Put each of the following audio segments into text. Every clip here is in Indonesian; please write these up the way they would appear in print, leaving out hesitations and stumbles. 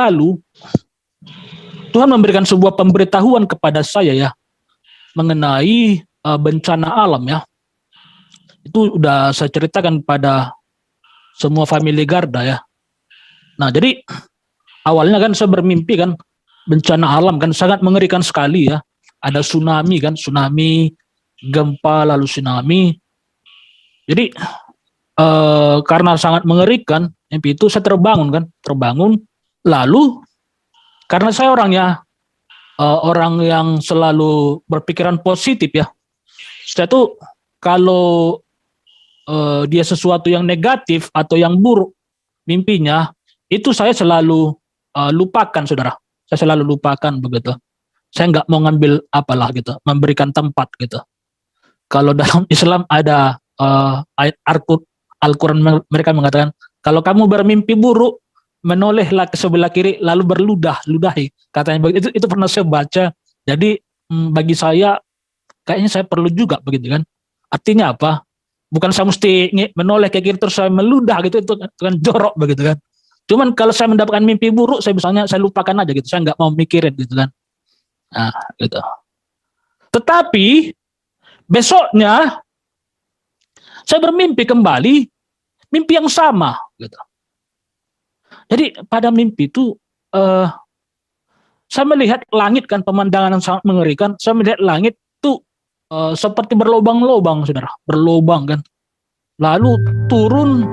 lalu Tuhan memberikan sebuah pemberitahuan kepada saya ya mengenai bencana alam ya. Itu udah saya ceritakan pada semua family Garda ya. Nah, jadi awalnya kan saya bermimpi kan bencana alam kan sangat mengerikan sekali ya. Ada tsunami kan, tsunami, gempa lalu tsunami. Jadi karena sangat mengerikan mimpi itu saya terbangun. Lalu karena saya orangnya orang yang selalu berpikiran positif ya. Saya tuh kalau dia sesuatu yang negatif atau yang buruk mimpinya, itu saya selalu lupakan, saudara. Saya selalu lupakan begitu. Saya nggak mau ngambil apalah gitu, memberikan tempat gitu. Kalau dalam Islam ada ayat Al-Quran mereka mengatakan, kalau kamu bermimpi buruk, menolehlah ke sebelah kiri lalu ludahi. Katanya begitu, itu pernah saya baca. Jadi bagi saya kayaknya saya perlu juga begitu kan. Artinya apa? Bukan saya mesti menoleh ke kiri terus saya meludah gitu, itu kan jorok begitu kan. Cuman kalau saya mendapatkan mimpi buruk, saya misalnya saya lupakan aja gitu, saya nggak mau mikirin gitu kan. Nah, gitu. Tetapi besoknya saya bermimpi kembali, mimpi yang sama gitu. Jadi pada mimpi itu saya melihat langit kan, pemandangan yang sangat mengerikan. Saya melihat langit itu seperti berlobang-lobang, saudara, berlobang kan. Lalu turun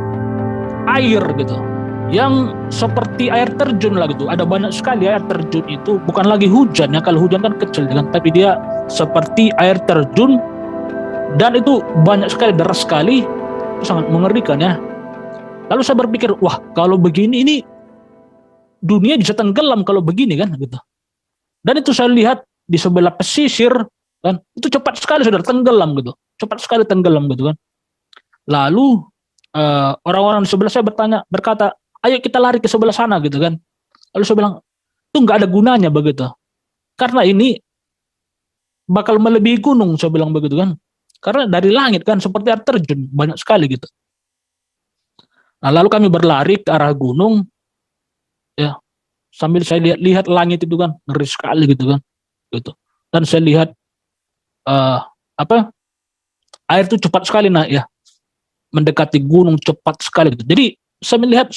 air gitu, yang seperti air terjun lah gitu. Ada banyak sekali air terjun itu, bukan lagi hujan ya. Kalau hujan kan kecil kan, tapi dia seperti air terjun dan itu banyak sekali, deras sekali, itu sangat mengerikan ya. Lalu saya berpikir, wah kalau begini ini dunia bisa tenggelam kalau begini kan gitu. Dan itu saya lihat di sebelah pesisir kan, itu cepat sekali sudah tenggelam gitu, cepat sekali tenggelam gitu kan. Lalu orang-orang di sebelah saya berkata, ayo kita lari ke sebelah sana gitu kan. Lalu saya bilang, itu nggak ada gunanya begitu, karena ini bakal melebihi gunung, saya bilang begitu kan. Karena dari langit kan seperti air terjun, banyak sekali gitu. Nah, lalu kami berlari ke arah gunung, ya sambil saya lihat langit itu kan ngeri sekali gitu kan, gitu. Dan saya lihat air itu cepat sekali naik ya, mendekati gunung cepat sekali gitu. Jadi saya melihat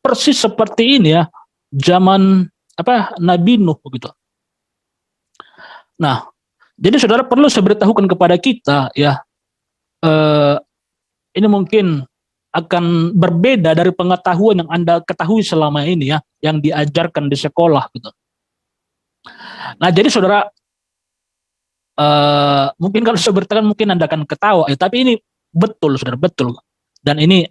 persis seperti ini ya, zaman Nabi Nuh begitu. Nah, jadi saudara perlu saya beritahukan kepada kita ya, ini mungkin akan berbeda dari pengetahuan yang Anda ketahui selama ini ya, yang diajarkan di sekolah gitu. Nah, jadi saudara, mungkin kalau saya beritakan mungkin Anda akan ketawa ya, tapi ini betul saudara, betul. Dan ini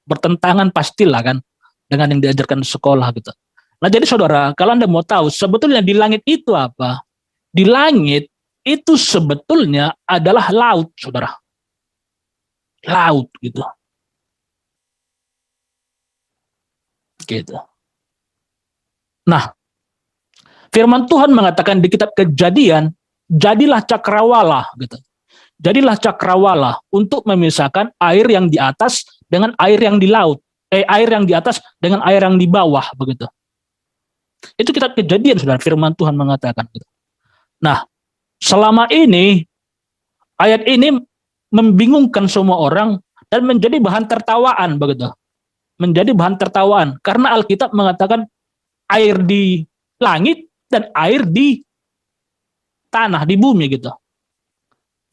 bertentangan pastilah kan dengan yang diajarkan di sekolah gitu. Nah, jadi saudara, kalau Anda mau tahu sebetulnya di langit itu apa? Di langit itu sebetulnya adalah laut, saudara. Laut gitu. Gitu. Nah, firman Tuhan mengatakan di kitab Kejadian, jadilah cakrawala gitu. Jadilah cakrawala untuk memisahkan air yang di atas dengan air yang di laut. Air yang di atas dengan air yang di bawah begitu. Itu kitab Kejadian, saudara, firman Tuhan mengatakan gitu. Nah, selama ini ayat ini membingungkan semua orang dan menjadi bahan tertawaan begitu. Menjadi bahan tertawaan karena Alkitab mengatakan air di langit dan air di tanah, di bumi gitu.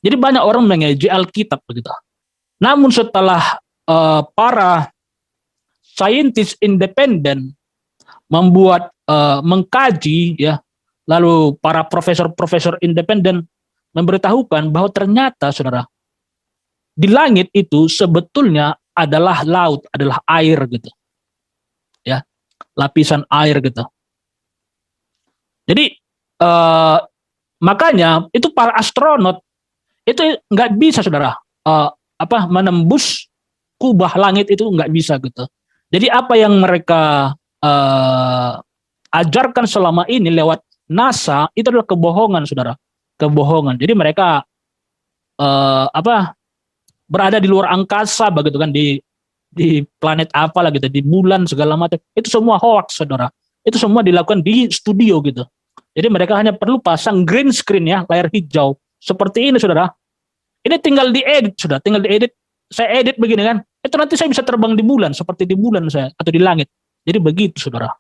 Jadi banyak orang mengejek Alkitab begitu. Namun setelah para saintis independen membuat mengkaji ya, lalu para profesor-profesor independen memberitahukan bahwa ternyata saudara, di langit itu sebetulnya adalah laut, adalah air gitu. Ya, lapisan air gitu. Jadi makanya itu para astronot itu nggak bisa saudara menembus kubah langit, itu nggak bisa gitu. Jadi apa yang mereka ajarkan selama ini lewat NASA itu adalah kebohongan, saudara, kebohongan. Jadi mereka berada di luar angkasa begitu kan, di di planet apa lah gitu, di bulan segala macam. Itu semua hoax, saudara. Itu semua dilakukan di studio gitu. Jadi mereka hanya perlu pasang green screen ya, layar hijau. Seperti ini, saudara. Ini tinggal diedit, sudah. Tinggal diedit. Saya edit begini kan. Itu nanti saya bisa terbang di bulan, seperti di bulan saya, atau di langit. Jadi begitu, saudara.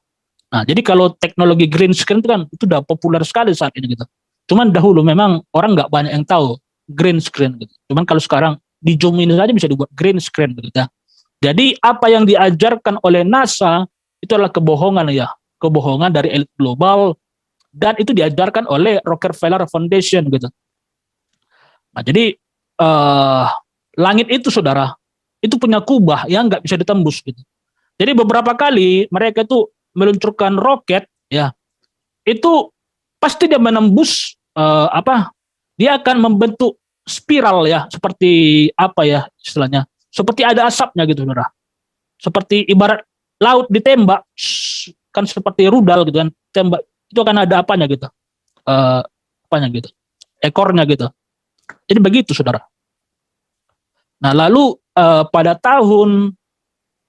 Nah, jadi kalau teknologi green screen itu kan, itu udah populer sekali saat ini gitu. Cuman dahulu memang orang nggak banyak yang tahu green screen gitu. Cuman kalau sekarang di Zoom ini saja bisa dibuat green screen gitu ya. Jadi apa yang diajarkan oleh NASA itu adalah kebohongan ya, kebohongan dari elit global, dan itu diajarkan oleh Rockefeller Foundation gitu. Nah, jadi langit itu, saudara, itu punya kubah yang nggak bisa ditembus gitu. Jadi beberapa kali mereka itu meluncurkan roket ya, itu pasti dia menembus dia akan membentuk spiral ya, seperti apa ya istilahnya, seperti ada asapnya gitu, saudara. Seperti ibarat laut ditembak, kan seperti rudal gitu kan, tembak itu akan ada apanya gitu, apanya gitu, ekornya gitu. Jadi begitu, saudara. Nah lalu pada tahun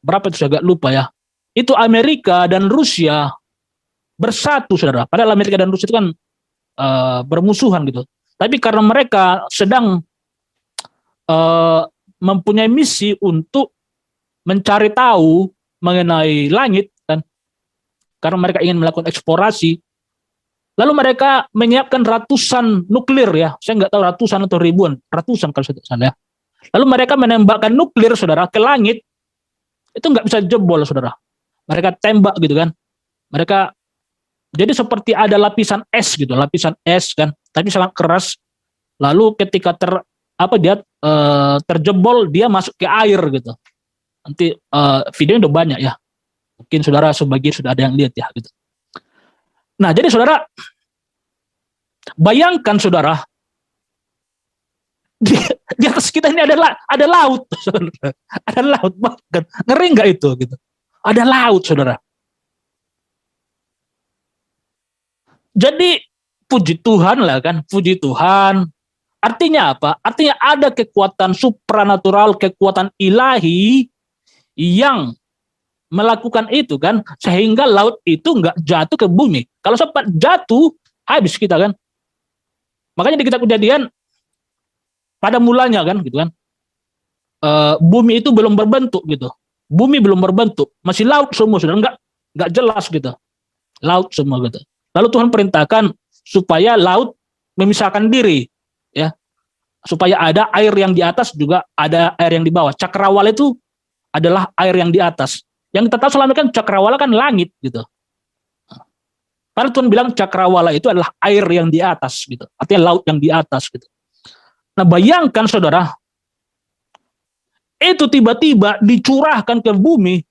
berapa itu saya agak lupa ya, itu Amerika dan Rusia bersatu, saudara. Padahal Amerika dan Rusia itu kan bermusuhan gitu. Tapi karena mereka sedang mempunyai misi untuk mencari tahu mengenai langit, kan, karena mereka ingin melakukan eksplorasi, lalu mereka menyiapkan ratusan nuklir ya, saya nggak tahu ratusan atau ribuan, ratusan kalau saya tidak salah ya. Lalu mereka menembakkan nuklir, saudara, ke langit, itu nggak bisa jebol, saudara. Mereka tembak gitu kan, mereka jadi seperti ada lapisan es gitu, lapisan es kan, tapi sangat keras. Lalu ketika dia terjebol, dia masuk ke air gitu. Nanti videonya udah banyak ya. Mungkin saudara sebagian sudah ada yang lihat ya gitu. Nah, jadi saudara bayangkan, saudara, di atas kita ini ada laut, saudara. Ada laut, bahkan ngeri nggak itu gitu. Ada laut, saudara. Jadi puji Tuhan lah kan, puji Tuhan. Artinya apa? Artinya ada kekuatan supranatural, kekuatan ilahi yang melakukan itu kan, sehingga laut itu nggak jatuh ke bumi. Kalau sempat jatuh, habis kita kan. Makanya di kitab Kejadian pada mulanya kan, gitu kan, bumi itu belum berbentuk gitu. Bumi belum berbentuk, masih laut semua, sudah nggak jelas gitu. Laut semua gitu. Lalu Tuhan perintahkan supaya laut memisahkan diri, ya, supaya ada air yang di atas juga ada air yang di bawah. Cakrawala itu adalah air yang di atas. Yang kita tahu selama kan cakrawala kan langit gitu. Padahal Tuhan bilang cakrawala itu adalah air yang di atas gitu. Artinya laut yang di atas gitu. Nah bayangkan, saudara, itu tiba-tiba dicurahkan ke bumi,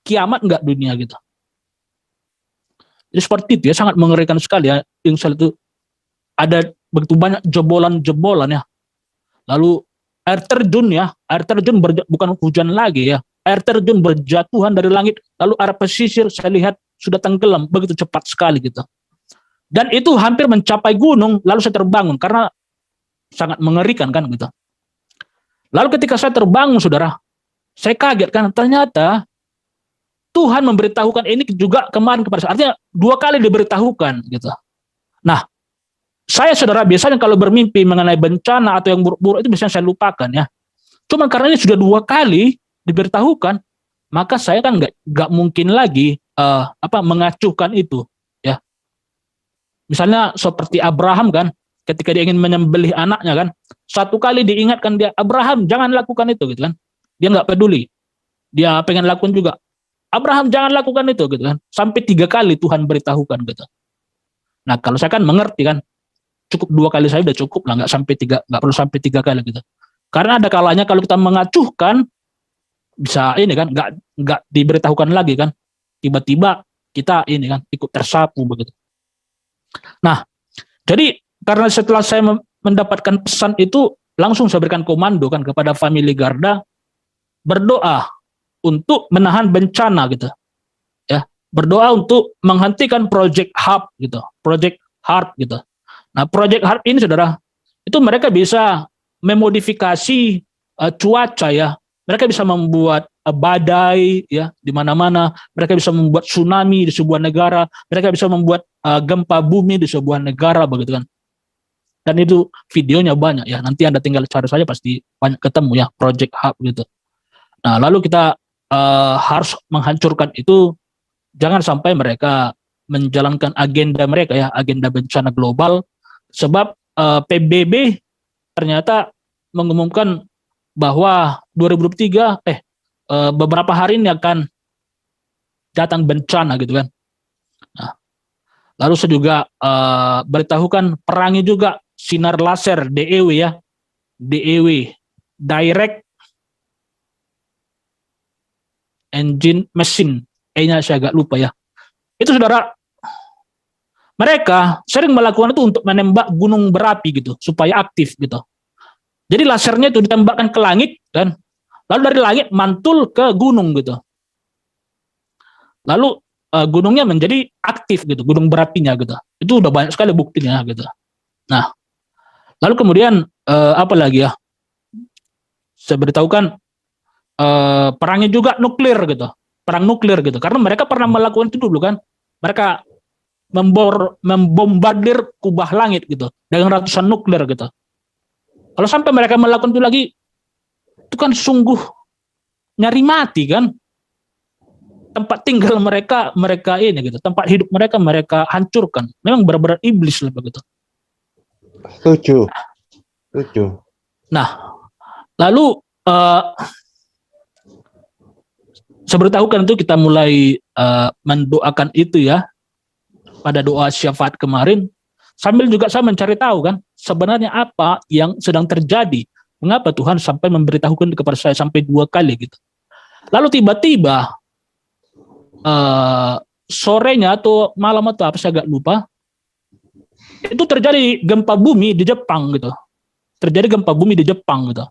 kiamat nggak dunia gitu. Jadi seperti itu ya, sangat mengerikan sekali ya. Insya itu ada begitu banyak jebolan-jebolan ya. Lalu air terjun ya, air terjun bukan hujan lagi ya. Air terjun berjatuhan dari langit, lalu air pesisir saya lihat sudah tenggelam begitu cepat sekali gitu. Dan itu hampir mencapai gunung, lalu saya terbangun karena sangat mengerikan kan gitu. Lalu ketika saya terbangun, saudara, saya kaget kan, ternyata Tuhan memberitahukan ini juga kemarin kepada saya. Artinya 2 kali diberitahukan gitu. Nah, saya, saudara, biasanya kalau bermimpi mengenai bencana atau yang buruk-buruk itu biasanya saya lupakan ya. Cuma karena ini sudah 2 kali diberitahukan, maka saya kan nggak mungkin lagi mengacuhkan itu ya. Misalnya seperti Abraham kan, ketika dia ingin menyembelih anaknya kan, 1 kali diingatkan dia, Abraham jangan lakukan itu gitu kan. Dia nggak peduli, dia pengen lakukan juga. Abraham jangan lakukan itu gitu kan. Sampai 3 kali Tuhan beritahukan gitu. Nah kalau saya kan mengerti kan, cukup 2 kali saya udah cukup lah, nggak perlu sampai 3 kali gitu. Karena ada kalanya kalau kita mengacuhkan, bisa ini kan, nggak diberitahukan lagi kan, tiba-tiba kita ini kan ikut tersapu begitu. Nah jadi karena setelah saya mendapatkan pesan itu, langsung saya berikan komando kan kepada family Garda, berdoa untuk menahan bencana gitu ya, berdoa untuk menghentikan Project HARP gitu, Project HARP gitu. Nah Project HARP ini, saudara, itu mereka bisa memodifikasi cuaca ya, mereka bisa membuat badai ya di mana-mana, mereka bisa membuat tsunami di sebuah negara, mereka bisa membuat gempa bumi di sebuah negara begitu kan. Dan itu videonya banyak ya, nanti Anda tinggal cari saja pasti banyak ketemu ya, Project Hub gitu. Nah, lalu kita harus menghancurkan itu, jangan sampai mereka menjalankan agenda mereka ya, agenda bencana global, sebab PBB ternyata mengumumkan bahwa 2023 beberapa hari ini akan datang bencana gitu kan. Nah, lalu saya juga beritahukan perangi juga sinar laser DEW ya, DEW Direct Engine Machine, E-nya saya agak lupa ya. Itu saudara, mereka sering melakukan itu untuk menembak gunung berapi gitu supaya aktif gitu. Jadi lasernya itu ditembakkan ke langit kan, lalu dari langit mantul ke gunung gitu. Lalu gunungnya menjadi aktif gitu, gunung berapinya gitu. Itu udah banyak sekali buktinya gitu. Nah, lalu kemudian apa lagi ya? Saya beritahukan perangnya juga nuklir gitu, perang nuklir gitu. Karena mereka pernah melakukan itu dulu kan. Mereka membombardir kubah langit gitu dengan ratusan nuklir gitu. Kalau sampai mereka melakukan itu lagi, itu kan sungguh nyari mati kan. Tempat tinggal mereka ini gitu, tempat hidup mereka hancurkan. Memang benar-benar iblis lah begitu. Setuju. Nah, lalu saya beritahukan itu kita mulai mendoakan itu ya pada doa syafaat kemarin, sambil juga saya mencari tahu kan sebenarnya apa yang sedang terjadi, mengapa Tuhan sampai memberitahukan kepada saya sampai 2 kali gitu. Lalu tiba-tiba sorenya atau malam atau apa saya agak lupa, itu terjadi gempa bumi di Jepang gitu. Terjadi gempa bumi di Jepang gitu.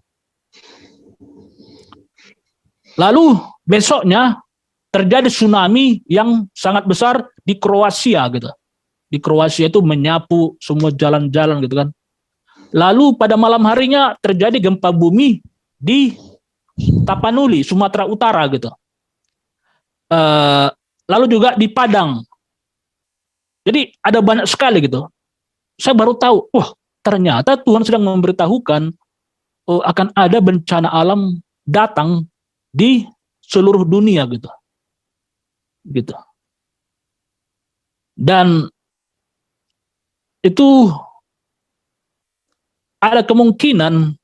Lalu besoknya terjadi tsunami yang sangat besar di Kroasia gitu. Di Kroasia itu menyapu semua jalan-jalan gitu kan. Lalu pada malam harinya terjadi gempa bumi di Tapanuli, Sumatera Utara gitu. Lalu juga di Padang. Jadi ada banyak sekali gitu. Saya baru tahu, wah ternyata Tuhan sedang memberitahukan akan ada bencana alam datang di seluruh dunia gitu. Gitu. Dan itu ada kemungkinan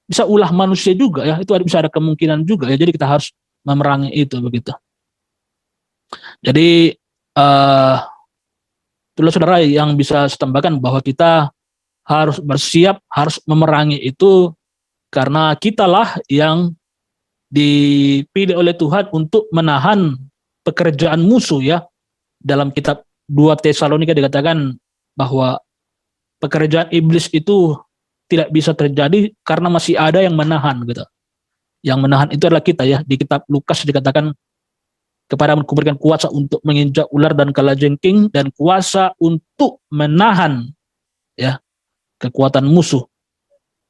bisa ulah manusia juga ya, itu bisa ada kemungkinan juga ya. Jadi kita harus memerangi itu begitu. Jadi itulah saudara yang bisa saya tambahkan bahwa kita harus bersiap, harus memerangi itu karena kitalah yang dipilih oleh Tuhan untuk menahan pekerjaan musuh ya. Dalam kitab 2 Tesalonika dikatakan bahwa pekerjaan iblis itu tidak bisa terjadi karena masih ada yang menahan gitu. Yang menahan itu adalah kita ya. Di kitab Lukas dikatakan kepada memberikan kuasa untuk menginjak ular dan kalajengking dan kuasa untuk menahan ya kekuatan musuh.